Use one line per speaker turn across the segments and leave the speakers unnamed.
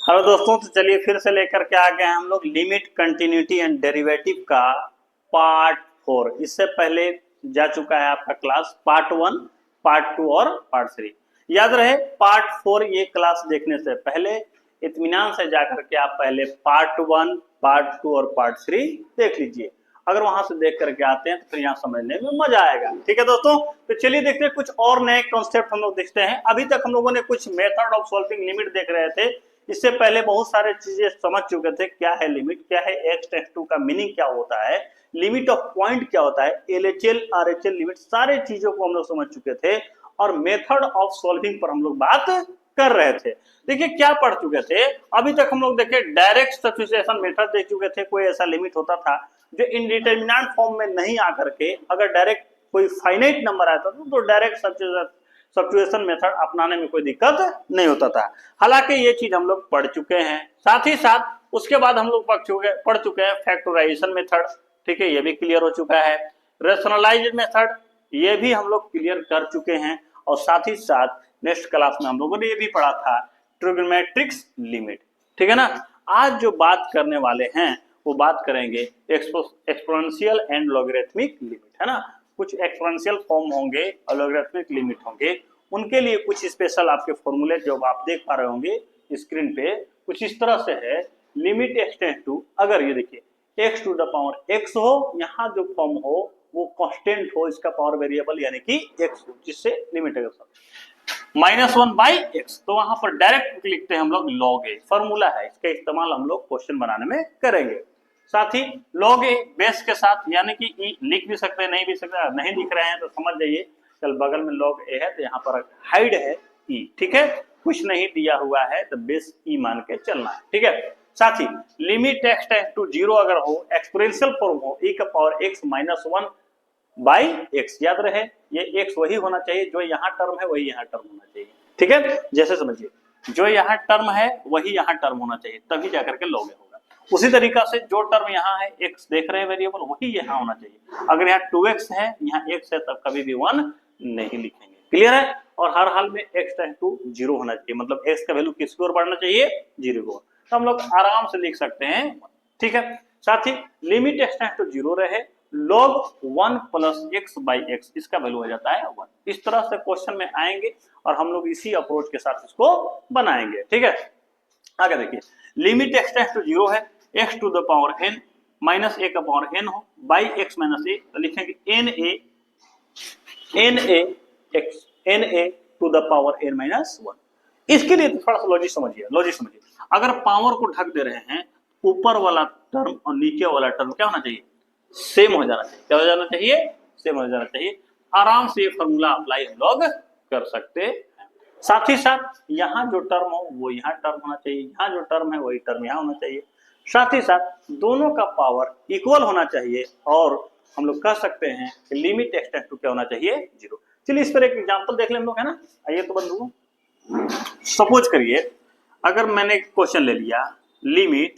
Hello दोस्तों, तो चलिए फिर से लेकर के आ गए हम लोग लिमिट, कंटिन्यूटी एंड डेरिवेटिव का पार्ट 4। इससे पहले जा चुका है आपका क्लास पार्ट 1, पार्ट 2 और पार्ट 3। याद रहे पार्ट 4 ये क्लास देखने से पहले इत्मीनान से जाकर के आप पहले पार्ट 1, पार्ट 2 और पार्ट 3 देख लीजिए। अगर वहां से देख करके आते हैं तो फिर यहाँ समझने में मजा आएगा। ठीक है दोस्तों, तो चलिए देखते हैं कुछ और नए कॉन्सेप्ट हम लोग देखते हैं। अभी तक हम लोगों ने कुछ मेथड ऑफ सॉल्विंग लिमिट देख रहे थे। इससे पहले बहुत सारे चीजें समझ चुके थे, क्या है लिमिट, क्या है x-2 का मीनिंग क्या होता है, लिमिट ऑफ पॉइंट क्या होता है, LHL RHL लिमिट, सारे चीजों को हम लोग समझ चुके थे और मेथड ऑफ सॉल्विंग पर हम लोग बात कर रहे थे। देखिए क्या पढ़ चुके थे अभी तक हम लोग, देखे डायरेक्ट सब्स्टिट्यूशन मेथड देख चुके थे। कोई ऐसा लिमिट होता था जो इंडिटरमिनेंट फॉर्म में नहीं आकर के अगर डायरेक्ट कोई फाइनाइट नंबर आता था तो डायरेक्ट सब्स्टिट्यूशन मेथड अपनाने में कोई दिक्कत नहीं होता था। हालांकि ये चीज हम लोग पढ़ चुके हैं। साथ ही साथ उसके बाद हम लोग पढ़ चुके हैं फैक्टराइजेशन मेथड। ठीक है, ये भी क्लियर हो चुका है। रैशनलाइज्ड मेथड ये भी हम लोग क्लियर कर चुके हैं। और साथ ही साथ नेक्स्ट क्लास में हम लोगों ने ये भी पढ़ा था ट्रिग्नोमेट्रिक्स लिमिट। ठीक है ना। आज जो बात करने वाले हैं वो बात करेंगे एक्सपोनेंशियल एंड लॉगरिथमिक लिमिट, है ना। कुछ एक्सपोनेंशियल फॉर्म होंगे और लॉगरिथमिक लिमिट होंगे, उनके लिए कुछ स्पेशल आपके फॉर्मूले जो आप देख पा रहे होंगे स्क्रीन पे, कुछ इस तरह से है। लिमिट x → अगर ये देखिए x to the power x हो, यहाँ जो फॉर्म हो वो कांस्टेंट हो, इसका पावर वेरिएबल यानी कि x हो, जिससे लिमिट है -1/x, तो वहां पर डायरेक्ट लिखते हैं हम लोग log a। फॉर्मूला है, इसका इस्तेमाल हम लोग क्वेश्चन बनाने में करेंगे। साथ ही log a बेस के साथ, यानी कि e लिख भी सकते हैं, नहीं भी सकते, नहीं लिख रहे हैं तो समझ जाइए चल बगल में log a है तो यहाँ पर हाइड है e। ठीक है, कुछ नहीं दिया हुआ है तो बेस e मान के चलना है। ठीक है, साथ ही लिमिट x → 0 अगर हो, एक्सपोनेंशियल फॉर्म हो e का पावर x -1/x, याद रहे ये x वही होना चाहिए जो यहाँ टर्म है वही यहाँ टर्म होना चाहिए। ठीक है, जैसे समझिए जो यहाँ टर्म है वही यहाँ टर्म होना चाहिए, तभी जाकर के log a होगा। उसी तरीका से जो टर्म यहाँ है x देख रहे हैं वेरिएबल, वही यहाँ होना चाहिए। अगर यहाँ 2x है, यहाँ x है, तब कभी भी 1 नहीं लिखेंगे। क्लियर है। और हर हाल में x → 0 होना चाहिए, मतलब x का वैल्यू किसकी ओर बढ़ना चाहिए, 0 की ओर, तो हम लोग आराम से लिख सकते हैं। ठीक है, साथ ही लिमिट x → 0 रहे, log 1 + x/x, इसका वैल्यू हो जाता है 1। इस तरह से क्वेश्चन में आएंगे और हम लोग इसी अप्रोच के साथ इसको बनाएंगे। ठीक है, आगे देखिए लिमिट x → 0 है, x to the power n -a का पावर n हो बाई x - a, तो लिखेंगे na to the power n - 1। इसके लिए थोड़ा सा लॉजिक समझिए। अगर पावर को ढक दे रहे हैं, ऊपर वाला टर्म और नीचे वाला टर्म क्या होना चाहिए, सेम हो जाना चाहिए। क्या हो जाना चाहिए, सेम हो जाना चाहिए। आराम से ये फॉर्मूला अप्लाई हम लोग कर सकते हैं। साथ ही साथ यहाँ जो टर्म हो वो यहाँ टर्म होना चाहिए, यहाँ जो टर्म है वही टर्म यहाँ होना चाहिए। साथ ही साथ दोनों का पावर इक्वल होना चाहिए और हम लोग कह सकते हैं कि लिमिट x → क्या होना चाहिए, 0। चलिए इस पर एक एग्जांपल देख लें हम लोग, है ना। आइए तो बंधुओं, सपोज करिए अगर मैंने क्वेश्चन ले लिया लिमिट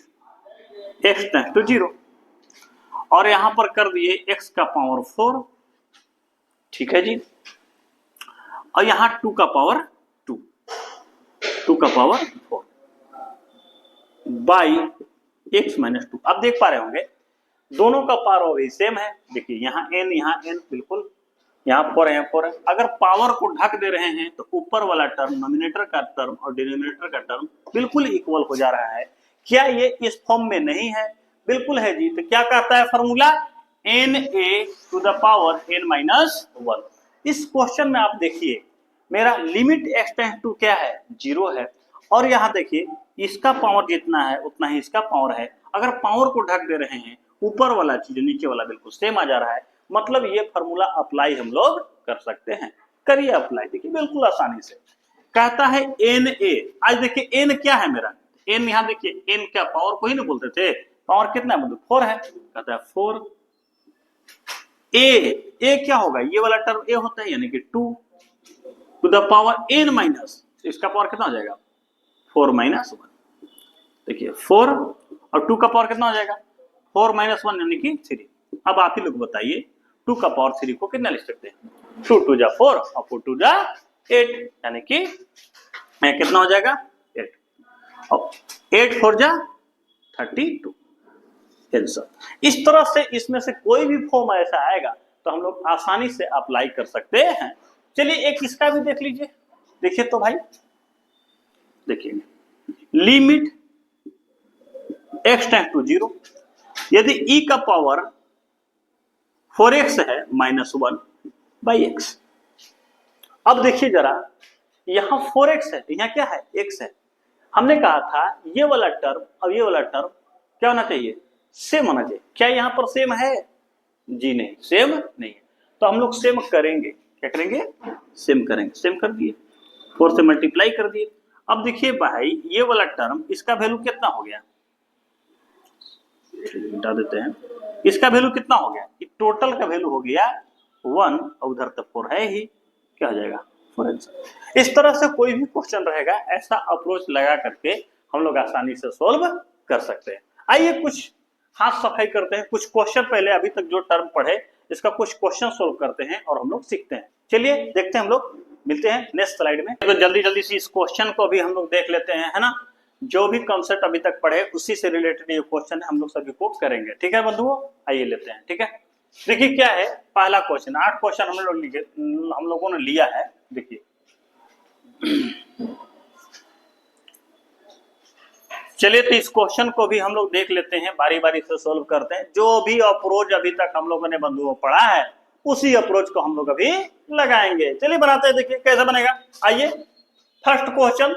x → 0 और यहां पर कर दिए x का पावर 4, ठीक है जी, और यहां 2 का पावर 4 बाई x - 2। आप देख पा रहे होंगे दोनों का पावर भी सेम है। देखिए यहाँ n बिल्कुल, यहाँ 4 है, यहाँ 4 है। अगर पावर को ढक दे रहे हैं तो ऊपर वाला टर्म, नोमिनेटर का टर्म और डिनोमिनेटर का टर्म बिल्कुल इक्वल हो जा रहा है। क्या ये इस फॉर्म में नहीं है, बिल्कुल है जी। तो क्या कहता है formula, na to the power n - 1। इस क्वेश्चन में आप देखिए मेरा लिमिट x → क्या है, 0 है, और यहाँ देखिए इसका पावर जितना है उतना ही इसका पावर है। अगर पावर को ढक दे रहे हैं, ऊपर वाला चीज नीचे वाला बिल्कुल सेम आ जा रहा है, मतलब ये फॉर्मूला अप्लाई हम लोग कर सकते हैं। करिए अप्लाई, देखिए बिल्कुल आसानी से। कहता है na, आज देखिए n क्या है मेरा, n यहाँ देखिए n क्या पावर को ही नहीं बोलते थे, पावर कितना है, मतलब 4 है। कहता है 4 a क्या होगा, ये वाला टर्म a होता है, यानी कि 2 to the power n minus, इसका पावर कितना हो जाएगा, 4 - 1। देखिए 4 और 2 का पावर कितना हो जाएगा, 4 - 1 यानी कि 3। अब आप ही लोग बताइए 2 का पावर 3 को कितना लिख सकते हैं, 2 × 2 = 4 और 4 × 2 = 8, यानी कि कितना हो जाएगा, 8। 8 4 जा 32 आंसर। इस तरह से इसमें से कोई भी फॉर्म ऐसा आएगा तो हम लोग आसानी से अप्लाई कर सकते हैं। चलिए एक इसका भी देख लीजिए। देखिए तो भाई, देखिए लिमिट x टेंड टू 0, यदि e का पावर 4x है -1 बाई x। अब देखिए जरा, यहां 4x है, यहां क्या है, x है। हमने कहा था ये वाला टर्म और ये वाला टर्म क्या होना चाहिए, सेम होना चाहिए। क्या यहाँ पर सेम है, जी नहीं, सेम नहीं है। तो हम लोग सेम करेंगे, क्या करेंगे, सेम करेंगे। सेम कर दिए, 4 से मल्टीप्लाई कर दिए। अब देखिए भाई, ये वाला टर्म इसका वैल्यू कितना हो गया, हटा देते हैं। इसका वैल्यू कितना हो गया, टोटल का वैल्यू हो गया 1 और उधर तक 4 है ही, क्या हो जाएगा 4 आंसर। इस तरह से कोई भी क्वेश्चन रहेगा, ऐसा अप्रोच लगा करके हम लोग आसानी से सोल्व कर सकते हैं। आइए कुछ हाथ सफाई करते हैं, कुछ क्वेश्चन पहले अभी तक जो टर्म पढ़े इसका कुछ क्वेश्चन सोल्व करते हैं और हम लोग सीखते हैं। चलिए देखते हैं, हम लोग मिलते हैं नेक्स्ट स्लाइड में। तो जल्दी जल्दी से इस क्वेश्चन को भी हम लोग देख लेते हैं, है ना। जो भी कॉन्सेप्ट अभी तक पढ़े उसी से रिलेटेड ये क्वेश्चन है, हम लोग सभी को करेंगे, ठीक है बंधुओं। आइए लेते हैं, ठीक है। देखिए क्या है पहला क्वेश्चन, 8 क्वेश्चन हम लोगों ने लिया है। देखिए चलिए तो इस क्वेश्चन को भी हम लोग देख लेते हैं, बारी बारी से सोल्व करते हैं। जो भी अप्रोच अभी तक हम लोगों ने बंधुओं पढ़ा है उसी अप्रोच को हम लोग अभी लगाएंगे। चलिए बनाते हैं, देखिए कैसे बनेगा। आइए फर्स्ट क्वेश्चन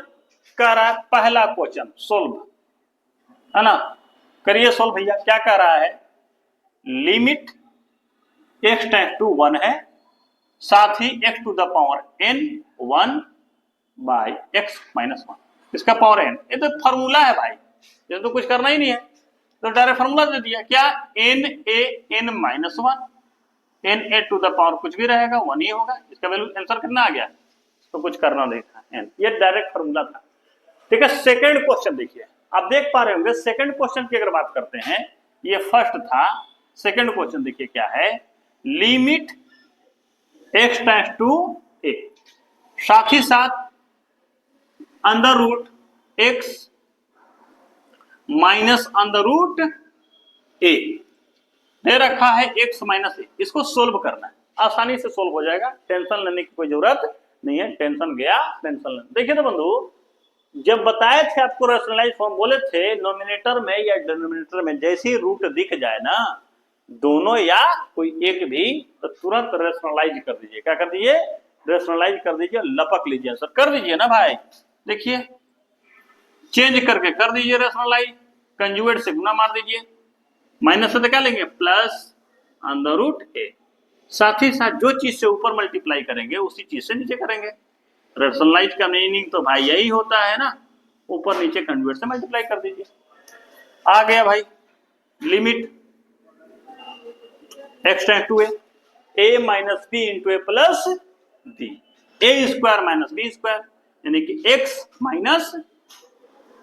कह रहा है, पहला क्वेश्चन सोल्व, है ना। करिए सोल्व भैया। क्या कह रहा है, लिमिट x टेंड टू 1 है, साथ ही x to the power n 1 by x minus 1, इसका पावर n। ये तो फॉर्मूला है भाई, ये तो कुछ करना ही नहीं है, तो डायरेक्ट फॉर्मूला दे दिया। क्या, n a n minus 1, n a to the power कुछ भी रहेगा 1 ही होगा। इसका वैल्यू आंसर कितना आ गया, तो कुछ करना नहीं था, n। ये डायरेक्ट फॉर्मूला था, ठीक है। सेकंड क्वेश्चन देखिए, आप देख पा रहे होंगे सेकंड क्वेश्चन की अगर बात करते हैं, ये फर्स्ट था। सेकंड क्वेश्चन देखिए क्या है, limit x tends to a, साथ ही साथ under root x minus under root a दे रखा है, x माइनस a। इसको सोल्व करना है, आसानी से सोल्व हो जाएगा, टेंशन लेने की कोई जरूरत नहीं है। टेंशन गया, टेंशन लेना। देखिए तो बंधु, जब बताए थे आपको रैशनलाइज फॉर्म, बोले थे नोमिनेटर में या डिनोमिनेटर में जैसे ही रूट दिख जाए ना, दोनों या कोई एक भी, तो तुरंत रैशनलाइज कर दीजिए। क्या कर दीजिए, रैशनलाइज कर दीजिए, लपक लीजिए आंसर, कर दीजिए ना भाई। देखिए चेंज करके कर दीजिए रैशनलाइज, कंजुगेट से गुना मार दीजिए, माइनस से तो क्या लेंगे, प्लस अंडर रूट ए। साथ ही साथ जो चीज से ऊपर मल्टीप्लाई करेंगे उसी चीज से नीचे करेंगे। रैशनलाइज का मीनिंग तो भाई यही होता है ना, ऊपर नीचे कंजुगेट से मल्टीप्लाई कर दीजिए। आ गया भाई, limit x tend to a minus B into A plus B, A square minus B square, यानी कि x माइनस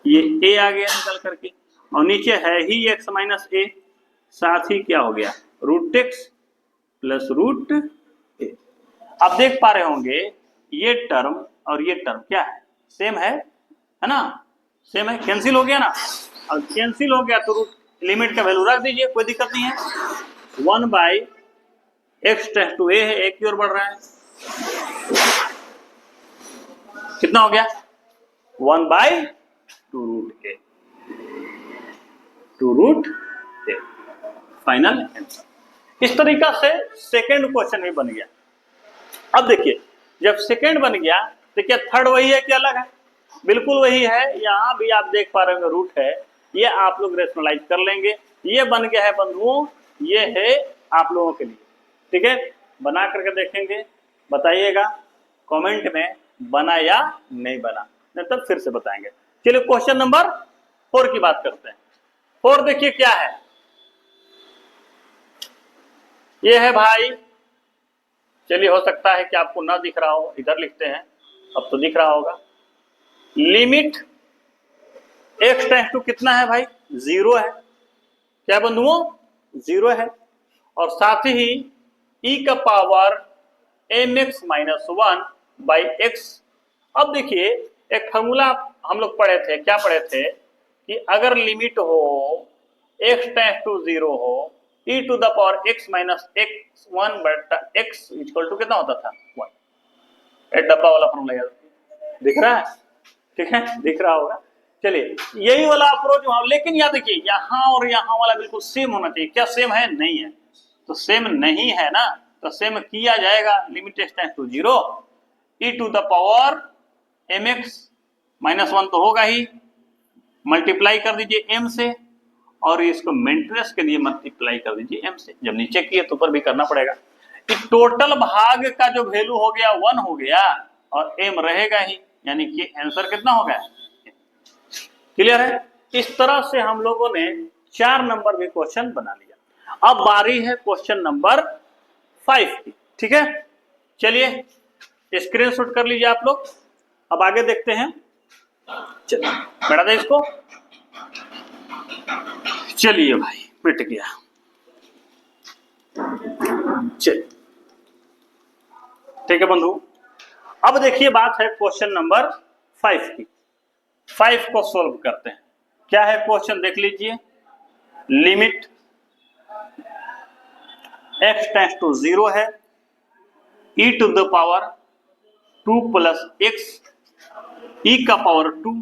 ये a आ गया निकल करके, और नीचे है ही x माइनस a, साथ ही क्या हो गया, root x plus root a। आप देख पा रहे होंगे ये टर्म और ये टर्म क्या है, सेम है ना, सेम है, कैंसिल हो गया ना। और कैंसिल हो गया तो रूट लिमिट का वैल्यू रख दीजिए, कोई दिक्कत नहीं है। 1 बाई एक्स टेंड्स टू ए है, एक की ओर बढ़ रहा है, कितना हो गया, 1 by two root A, two root A, final answer. इस तरीका से सेकेंड क्वेश्चन भी बन गया। अब देखिए जब सेकेंड बन गया तो क्या थर्ड वही है कि अलग है, बिल्कुल वही है। यहाँ भी आप देख पा रहे होंगे रूट है, ये आप लोग रेशनलाइज कर लेंगे। ये बन गया है बंधुओं, ये है आप लोगों के लिए, ठीक है। बना करके देखेंगे, बताइएगा कमेंट में बना या नहीं बना, नहीं तब फिर से बताएंगे। चलिए क्वेश्चन नंबर 4 की बात करते हैं। 4 देखिए क्या है, ये है भाई, चलिए हो सकता है कि आपको ना दिख रहा हो, इधर लिखते हैं, अब तो दिख रहा होगा। लिमिट x टेंड्स टू कितना है भाई, 0 है, क्या बंधुओं 0 है, और साथ ही e का power nx minus 1 by x. अब देखिए एक फॉर्मूला हम लोग पढ़े थे, क्या पढ़े थे कि अगर लिमिट हो x टेंड्स टू 0 हो e to the power x minus x 1 बटा x इक्वल टू कितना होता था 1। एक डब्बा वाला फॉर्मूला याद दिख रहा है, ठीक है, दिख रहा होगा। चलिए यही वाला अप्रोच वहां, लेकिन याद देखिए यहाँ और यहाँ वाला बिल्कुल सेम होना चाहिए। क्या सेम है? नहीं है। तो सेम नहीं है ना, तो सेम किया जाएगा। Limit tends to 0 e to the power mx minus 1 तो होगा ही, मल्टीप्लाई कर दीजिए m से, और इसको मेंटेनेंस के लिए मल्टीप्लाई कर दीजिए m से। जब नीचे किए तो ऊपर भी करना पड़ेगा। टोटल भाग का जो वैल्यू हो गया 1 हो गया और m रहेगा ही, यानी कि आंसर कितना हो गया? क्लियर है? इस तरह से हम लोगों ने 4 नंबर के क्वेश्चन बना लिया। अब बारी है क्वेश्चन नंबर 5 की, ठीक है। चलिए स्क्रीनशॉट कर लीजिए आप लोग। अब आगे देखते हैं। चलिए बैठा दे इसको। चलिए भाई मिट गया। चलिए ठीक है बंधु। अब देखिए बात है क्वेश्चन नंबर 5 की। 5 को सोल्व करते हैं। क्या है क्वेश्चन देख लीजिए। लिमिट x टेंड्स टू 0 है, e to the power 2 plus x e का पावर 2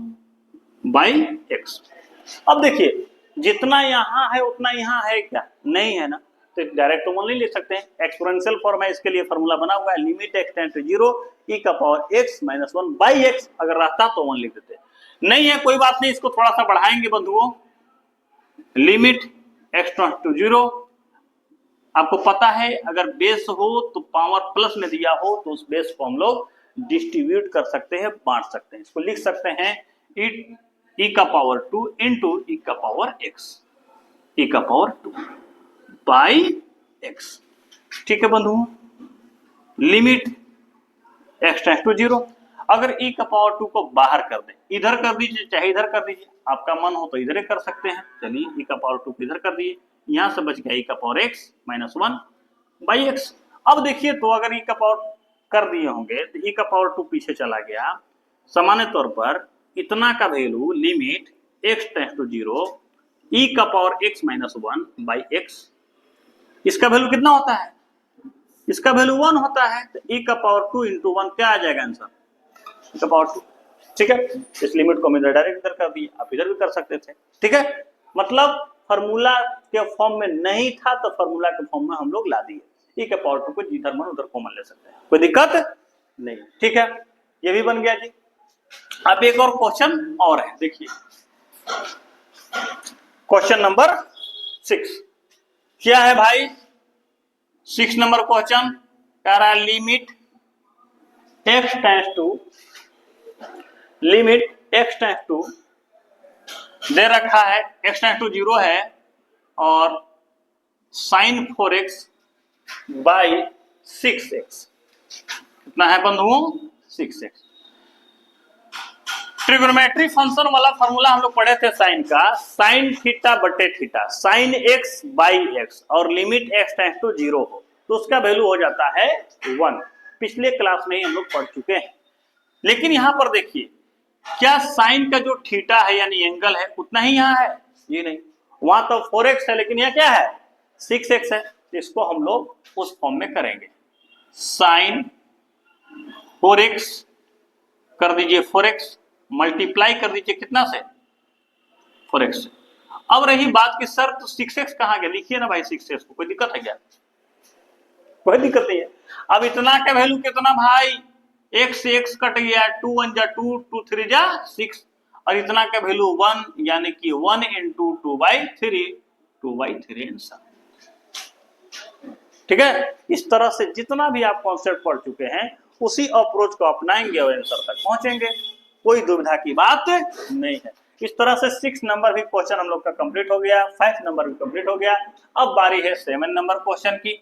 बाई x। अब देखिए जितना यहां है उतना यहां है क्या? नहीं है ना, तो डायरेक्ट तो नहीं लिख सकते हैं। एक्सपोनेंशियल फॉर्म है, इसके लिए फॉर्मूला बना हुआ है। Limit x tends to 0 e का power x minus 1 by x। अगर रहता तो 1 लिख देते। नहीं है कोई बात नहीं, इसको थोड़ा सा बढ़ाएंगे बंधुओं। लिमिट x टेंड्स टू 0, आपको पता है अगर बेस हो तो पावर प्लस में दिया हो तो उस बेस को हम लोग डिस्ट्रीब्यूट कर सकते हैं, बांट सकते हैं। इसको लिख सकते हैं e का पावर 2 इंटू e का पावर x, e का पावर 2 बाई x। ठीक है बंधुओं। लिमिट x टेंड्स टू 0, अगर e का पावर 2 को बाहर कर दें, इधर कर दीजिए चाहे इधर कर दीजिए, आपका मन हो तो इधर ही कर सकते हैं। चलिए e का पावर 2 को इधर कर दिए, यहां से बच गया e का power x minus 1 by x। अब देखिए तो अगर e का पावर कर दिए होंगे तो e का पावर 2 पीछे चला गया। सामान्य तौर पर इतना का value limit x tends to 0 e का power x minus 1 by x, इसका वैल्यू कितना होता है? इसका वैल्यू 1 होता है। तो e का पावर 2 इंटू 1 क्या आ जाएगा आंसर? e का पावर 2। ठीक है, इस लिमिट को हम इधर डायरेक्ट इधर कर दिए, आप इधर भी कर सकते थे। ठीक है, मतलब फॉर्मूला के फॉर्म में नहीं था तो फॉर्मूला के फॉर्म में हम लोग ला दिए। e के पावर 2 को जिधर मन उधर कॉमन ले सकते हैं, कोई दिक्कत नहीं। ठीक है, ये भी बन गया जी। अब एक और क्वेश्चन और है, देखिए क्वेश्चन नंबर 6। क्या है भाई? 6 नंबर क्वेश्चन कह रहा है limit x tends to, limit x tends to दे रखा है, x टेंड्स टू 0 है और sin 4x बाई 6x। कितना है बंधुओं? 6x। ट्रिगोनोमेट्री फंक्शन वाला फॉर्मूला हम लोग पढ़े थे साइन का, साइन थीटा बटे theta, sine x by x, और लिमिट x टेंड्स टू 0 हो तो उसका वैल्यू हो जाता है 1। पिछले क्लास में ही हम लोग पढ़ चुके हैं। लेकिन यहां पर देखिए क्या साइन का जो थीटा है यानी एंगल है उतना ही यहाँ है? ये नहीं, वहां तो 4x है लेकिन यह क्या है? 6x है। इसको हम लोग उस फॉर्म में करेंगे। साइन 4x कर दीजिए 4x, मल्टीप्लाई कर दीजिए कितना से? 4x से। अब रही बात की सर तो 6x कहां गया? लिखिए ना भाई 6x को, कोई दिक्कत है क्या? कोई दिक्कत नहीं है। अब इतना का वैल्यू कितना भाई? x से x कट गया, 2 1 जा 2, 2 3 जा 6, और इतना का वैल्यू 1 यानी कि 1 इंटू 2/3, 2/3 आंसर। ठीक है, इस तरह से जितना भी आप कॉन्सेप्ट पढ़ चुके हैं उसी अप्रोच को अपनाएंगे और आंसर तक पहुंचेंगे। कोई दुविधा की बात नहीं है। इस तरह से 6 नंबर भी क्वेश्चन हम लोग का कंप्लीट हो गया, 5 नंबर भी कंप्लीट हो गया। अब बारी है 7 नंबर क्वेश्चन की।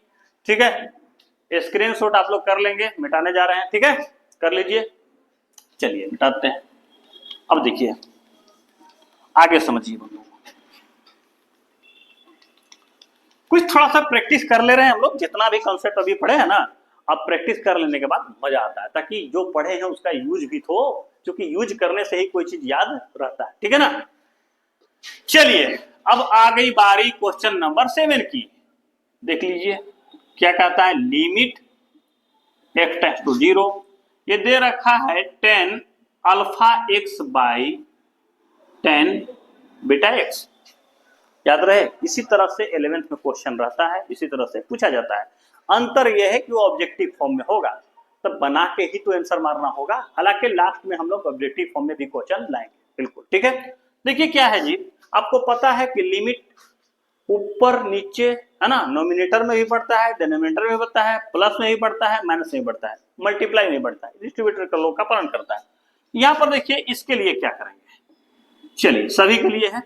ठीक है, स्क्रीनशॉट आप लोग कर लेंगे, मिटाने जा रहे हैं। ठीक है, कर लीजिए। चलिए मिटाते हैं। अब देखिए आगे समझिए बंधु, कुछ थोड़ा सा प्रैक्टिस कर ले रहे हैं हम लोग। जितना भी कॉन्सेप्ट अभी पढ़े हैं ना, अब प्रैक्टिस कर लेने के बाद मजा आता है, ताकि जो पढ़े हैं उसका यूज भी हो, क्योंकि यूज करने से ही कोई चीज याद रहता है। ठीक है ना। चलिए अब आ गई बारी क्वेश्चन नंबर 7 की। देख लीजिए क्या कहता है, लिमिट x टेंड्स टू 0, ये दे रखा है 10 alpha x by 10 beta x। याद रहे, इसी तरह से 11th में क्वेश्चन रहता है, इसी तरह से पूछा जाता है। अंतर यह है कि वो ऑब्जेक्टिव फॉर्म में होगा, तब बना के ही तो आंसर मारना होगा। हालांकि लास्ट में हम लोग ऑब्जेक्टिव फॉर्म में भी क्वेश्चन लाएंगे, बिल्कुल ठीक है। देखिए क्या है जी, आपको पता है कि लिमिट ऊपर नीचे है ना, नोमिनेटर में भी बढ़ता है, डिनोमिनेटर में भी बढ़ता है, प्लस में भी बढ़ता है, माइनस में भी बढ़ता है, मल्टीप्लाई में बढ़ता है, डिस्ट्रीब्यूटर का लॉ का पालन करता है। यहां पर देखिए इसके लिए क्या करेंगे, चलिए सभी के लिए है।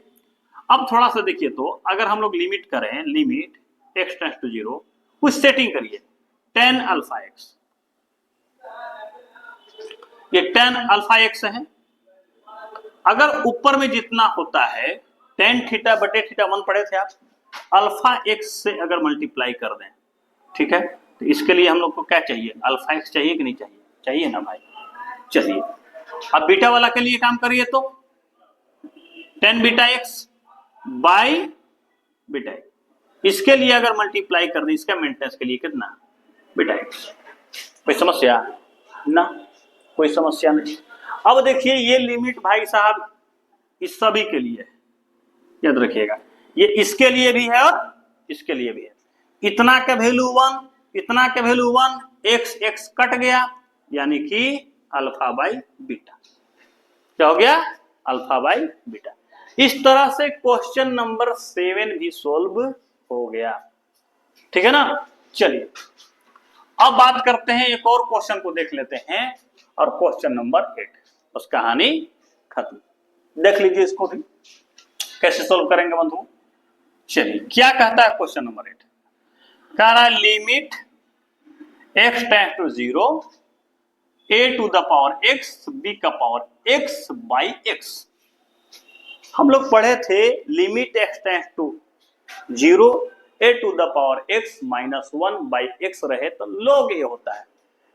अब थोड़ा सा देखिए, तो अगर हम लोग लिमिट करें, लिमिट x टेंड्स टू 0, कुछ सेटिंग करिए 10 अल्फा x, ये 10 अल्फा x है। अगर ऊपर में जितना होता है tan थीटा बटे थीटा 1 पढ़े थे आप, अल्फा x से अगर मल्टीप्लाई कर दें, ठीक है, तो इसके लिए हम लोग को क्या चाहिए, अल्फा x चाहिए कि नहीं चाहिए, चाहिए ना भाई। चलिए अब बीटा वाला के लिए काम करिए, तो 10 beta x by beta x, इसके लिए अगर मल्टीप्लाई कर दें, इसका मेंटेनेंस के लिए कितना, बीटा x। कोई समस्या ना, कोई समस्या नहीं। अब देखिए ये लिमिट भाई साहब इस सभी के लिए, याद रखिएगा, ये इसके लिए भी है और इसके लिए भी है। इतना का वैल्यू 1, इतना का वैल्यू 1, x x कट गया, यानी कि अल्फा बाई बीटा। क्या हो गया, अल्फा बाई बीटा। इस तरह से क्वेश्चन नंबर 7 भी सोल्व हो गया, ठीक है ना। चलिए अब बात करते हैं, एक और क्वेश्चन को देख लेते हैं, और क्वेश्चन नंबर 8, बस कहानी खत्म। देख लीजिए इसको भी कैसे सोल्व करेंगे बंधु। चलिए क्या कहता है क्वेश्चन नंबर 8, कह रहा है limit x tends to 0, a to the power x, b का पावर x बाई x। हम लोग पढ़े थे limit x tends to 0, a to the power x minus 1 by x रहे तो log a होता है।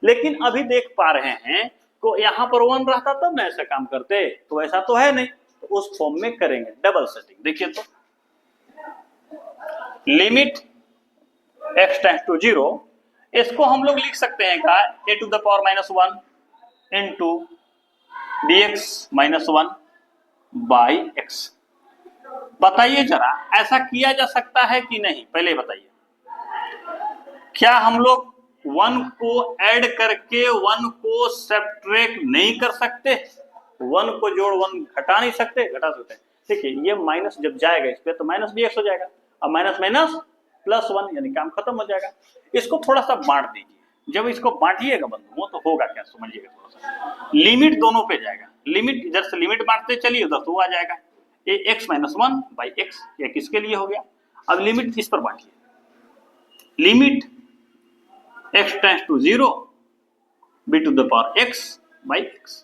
लेकिन अभी देख पा रहे हैं को यहाँ पर 1 रहता तब ना ऐसा काम करते, तो ऐसा तो है नहीं, तो उस फॉर्म में करेंगे डबल सेटिंग। देखिए तो लिमिट x टेंड्स टू 0, इसको हम लोग लिख सकते हैं का a to the power minus 1 into dx minus 1 by x। बताइए जरा ऐसा किया जा सकता है कि नहीं, पहले बताइए। क्या हम लोग 1 को ऐड करके 1 को सब्ट्रैक्ट नहीं कर सकते, 1 को जोड़ 1 घटा नहीं सकते, घटा सकते हैं। देखिए ये माइनस जब जाएगा इस पे तो माइनस भी x हो जाएगा, अब माइनस माइनस प्लस 1, यानी काम खत्म हो जाएगा। इसको थोड़ा सा बांट दीजिए, जब इसको बांटिएगा बंधुओं तो होगा क्या, समझिएगा थोड़ा सा। लिमिट दोनों पे जाएगा, लिमिट इधर से लिमिट बांटते चलिए उधर तो आ जाएगा, ये x माइनस 1 बाई x, ये किसके लिए हो गया। अब लिमिट इस पर बांटिए, limit x tends to 0, b to the power x by x,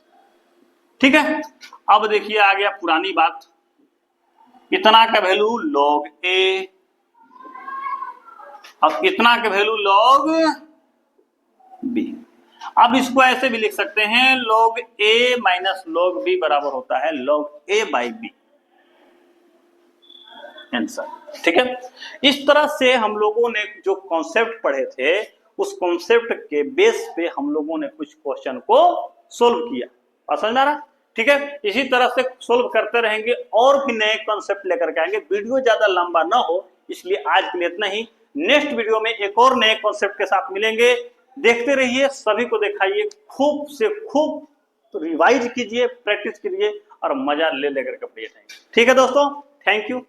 ठीक है। अब देखिए आ गया पुरानी बात, इतना का वैल्यू log a, अब इतना का वैल्यू log b। अब इसको ऐसे भी लिख सकते हैं log a minus log b बराबर होता है log a by b, answer, ठीक है। इस तरह से हम लोगों ने जो कॉन्सेप्ट पढ़े थे उस कॉन्सेप्ट के बेस पे हम लोगों ने कुछ क्वेश्चन को सोल्व किया, समझ में आ रहा, ठीक है। इसी तरह से सोल्व करते रहेंगे और भी नए कॉन्सेप्ट लेकर के आएंगे। वीडियो ज्यादा लंबा ना हो इसलिए आज के लिए इतना ही। नेक्स्ट वीडियो में एक और नए कॉन्सेप्ट के साथ मिलेंगे, देखते रहिए, सभी को दिखाइए, खूब से खूब रिवाइज कीजिए, प्रैक्टिस कीजिए और मजा ले लेकर के पढ़िए। ठीक है दोस्तों, थैंक यू।